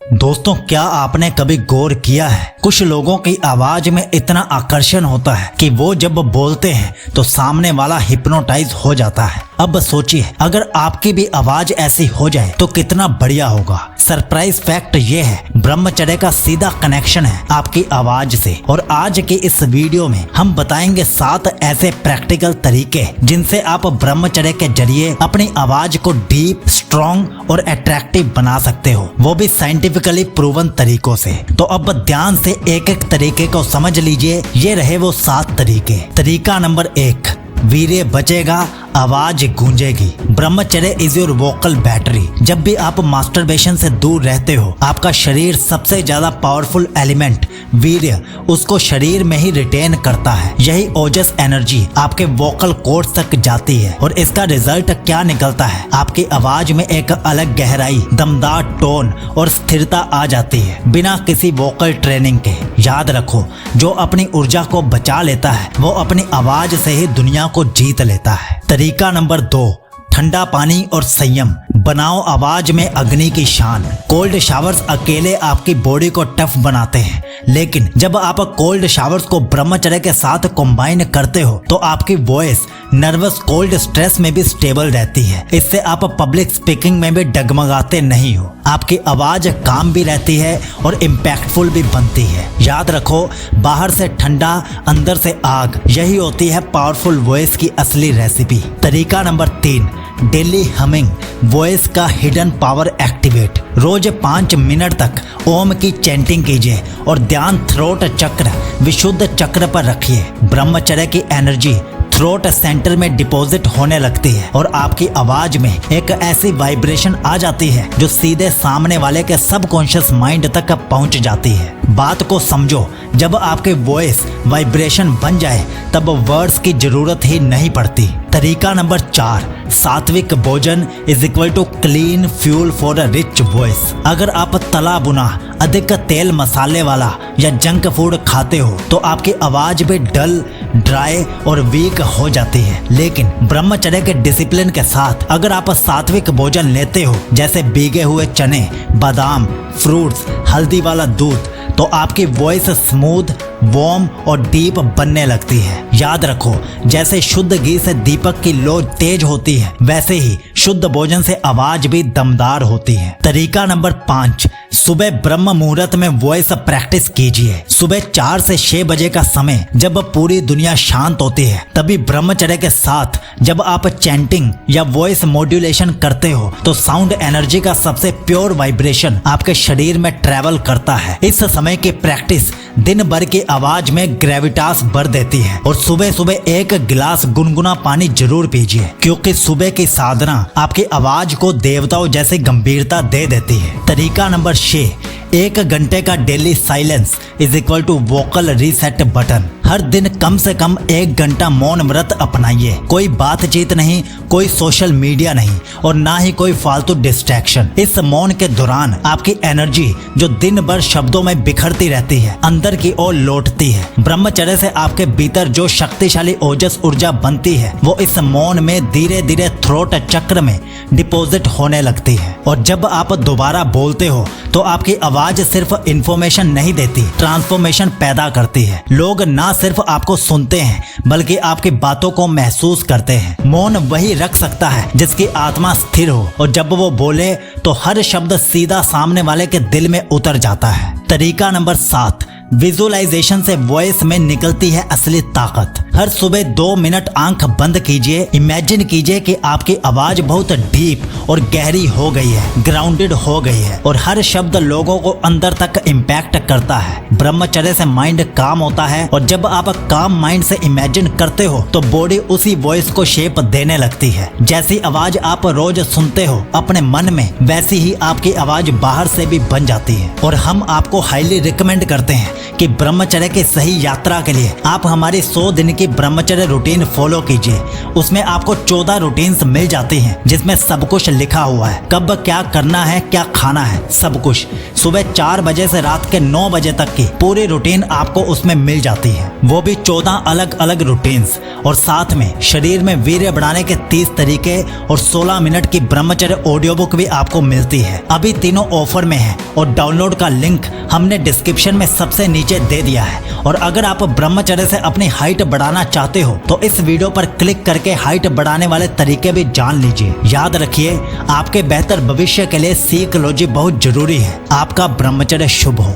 दोस्तों, क्या आपने कभी गौर किया है कुछ लोगों की आवाज में इतना आकर्षण होता है कि वो जब बोलते हैं तो सामने वाला हिप्नोटाइज हो जाता है। अब सोचिए, अगर आपकी भी आवाज ऐसी हो जाए तो कितना बढ़िया होगा। सरप्राइज फैक्ट ये है, ब्रह्मचर्य का सीधा कनेक्शन है आपकी आवाज से। और आज के इस वीडियो में हम बताएंगे 7 ऐसे प्रैक्टिकल तरीके जिनसे आप ब्रह्मचर्य के जरिए अपनी आवाज को डीप, स्ट्रॉन्ग और अट्रैक्टिव बना सकते हो, वो भी साइंटिफिकली प्रूवन तरीकों से। तो अब ध्यान से एक एक तरीके को समझ लीजिए। ये रहे वो 7 तरीके। तरीका नंबर 1, वीर्य बचेगा, आवाज गूंजेगी। ब्रह्मचर्य इज योर वोकल बैटरी। जब भी आप मास्टरबेशन से दूर रहते हो, आपका शरीर सबसे ज्यादा पावरफुल एलिमेंट वीर्य उसको शरीर में ही रिटेन करता है। यही ओजस एनर्जी आपके वोकल कॉर्ड्स तक जाती है और इसका रिजल्ट क्या निकलता है, आपकी आवाज में एक अलग गहराई, दमदार टोन और स्थिरता आ जाती है बिना किसी वोकल ट्रेनिंग के। याद रखो, जो अपनी ऊर्जा को बचा लेता है वो अपनी आवाज से ही दुनिया को जीत लेता है। तरीका नंबर 2, ठंडा पानी और संयम। बनाओ आवाज में अग्नि की शान। कोल्ड शावर्स अकेले आपकी बॉडी को टफ बनाते हैं, लेकिन जब आप कोल्ड शावर्स को ब्रह्मचर्य के साथ कंबाइन करते हो तो आपकी वॉइस नर्वस, कोल्ड, स्ट्रेस में भी स्टेबल रहती है। इससे आप पब्लिक स्पीकिंग में भी डगमगाते नहीं हो। आपकी आवाज काम भी रहती है और इम्पैक्टफुल भी बनती है। याद रखो, बाहर से ठंडा, अंदर से आग, यही होती है पावरफुल वॉइस की असली रेसिपी। तरीका नंबर 3, डेली हमिंग। वॉइस का हिडन पावर एक्टिवेट। रोज 5 मिनट तक ओम की चैंटिंग कीजिए और ध्यान थ्रोट चक्र, विशुद्ध चक्र पर रखिए। ब्रह्मचर्य की एनर्जी थ्रोट सेंटर में डिपॉजिट होने लगती है और आपकी आवाज में एक ऐसी वाइब्रेशन आ जाती है जो सीधे सामने वाले के सबकॉन्शियस माइंड तक पहुंच जाती है। बात को समझो, जब आपके वॉइस वाइब्रेशन बन जाए तब वर्ड्स की जरूरत ही नहीं पड़ती। तरीका number 4, sattvic bhojan is equal to clean fuel for a rich voice. अगर आप तला बुना, अधिक तेल मसाले वाला या जंक फूड खाते हो तो आपकी आवाज भी डल, ड्राई और वीक हो जाती है। लेकिन ब्रह्मचर्य के डिसिप्लिन के साथ अगर आप सात्विक भोजन लेते हो, जैसे भीगे हुए चने, बादाम, फ्रूट्स, हल्दी वाला दूध, तो आपकी वॉइस स्मूथ, वार्म और डीप बनने लगती है। याद रखो, जैसे शुद्ध घी से दीपक की लो तेज होती है, वैसे ही शुद्ध भोजन से आवाज भी दमदार होती है। तरीका नंबर 5, सुबह ब्रह्म मुहूर्त में वॉइस प्रैक्टिस कीजिए। सुबह 4 से 6 बजे का समय जब पूरी दुनिया शांत होती है, तभी ब्रह्मचर्य के साथ जब आप चैंटिंग या वॉइस मॉड्यूलेशन करते हो तो साउंड एनर्जी का सबसे प्योर वाइब्रेशन आपके शरीर में ट्रेवल करता है। इस समय की प्रैक्टिस दिन भर की आवाज में ग्रेविटास भर देती है। और सुबह सुबह 1 गिलास गुनगुना पानी जरूर पीजिए, क्योंकि सुबह की साधना आपकी आवाज को देवताओं जैसी गंभीरता दे देती है। तरीका नंबर 6, 1 घंटे का daily silence is equal to vocal reset button. हर दिन कम से कम 1 घंटा मौन व्रत अपनाइए। कोई बातचीत नहीं, कोई सोशल मीडिया नहीं और ना ही कोई फालतू डिस्ट्रैक्शन। इस मौन के दौरान आपकी एनर्जी जो दिन भर शब्दों में बिखरती रहती है, अंदर की ओर लौटती है। ब्रह्मचर्य से आपके भीतर जो शक्तिशाली ओजस ऊर्जा बनती है वो इस मौन में धीरे धीरे थ्रोट चक्र में डिपॉजिट होने लगती है। और जब आप दोबारा बोलते हो तो आपकी आवाज सिर्फ इंफॉर्मेशन नहीं देती, ट्रांसफॉर्मेशन पैदा करती है। लोग ना सिर्फ आपको सुनते हैं बल्कि आपकी बातों को महसूस करते हैं। मौन वही रख सकता है जिसकी आत्मा स्थिर हो, और जब वो बोले तो हर शब्द सीधा सामने वाले के दिल में उतर जाता है। तरीका नंबर 7, विजुअलाइजेशन से वॉइस में निकलती है असली ताकत। हर सुबह 2 मिनट आंख बंद कीजिए, इमेजिन कीजिए कि आपकी आवाज बहुत डीप और गहरी हो गई है, ग्राउंडेड हो गई है और हर शब्द लोगों को अंदर तक इम्पैक्ट करता है। ब्रह्मचर्य से माइंड काम होता है और जब आप काम माइंड से इमेजिन करते हो तो बॉडी उसी वॉइस को शेप देने लगती है। जैसी आवाज आप रोज सुनते हो अपने मन में, वैसी ही आपकी आवाज बाहर से भी बन जाती है। और हम आपको हाईली रिकमेंड करते हैं कि ब्रह्मचर्य की सही यात्रा के लिए आप हमारी 100 दिन की ब्रह्मचर्य रूटीन फॉलो कीजिए। उसमें आपको 14 रूटीन्स मिल जाती हैं जिसमें सब कुछ लिखा हुआ है, कब क्या करना है, क्या खाना है, सब कुछ। सुबह 4 बजे से रात के 9 बजे तक की पूरी रूटीन आपको उसमें मिल जाती है, वो भी 14 अलग अलग रूटीन्स, और साथ में शरीर में वीर्य बढ़ाने के 30 तरीके और 16 मिनट की ब्रह्मचर्य ऑडियो बुक भी आपको मिलती है। अभी तीनों ऑफर में है और डाउनलोड का लिंक हमने डिस्क्रिप्शन में सबसे नीचे दे दिया है। और अगर आप ब्रह्मचर्य से अपनी हाइट बढ़ाना चाहते हो तो इस वीडियो पर क्लिक करके हाइट बढ़ाने वाले तरीके भी जान लीजिए। याद रखिए, आपके बेहतर भविष्य के लिए साइकोलॉजी बहुत जरूरी है। आपका ब्रह्मचर्य शुभ हो।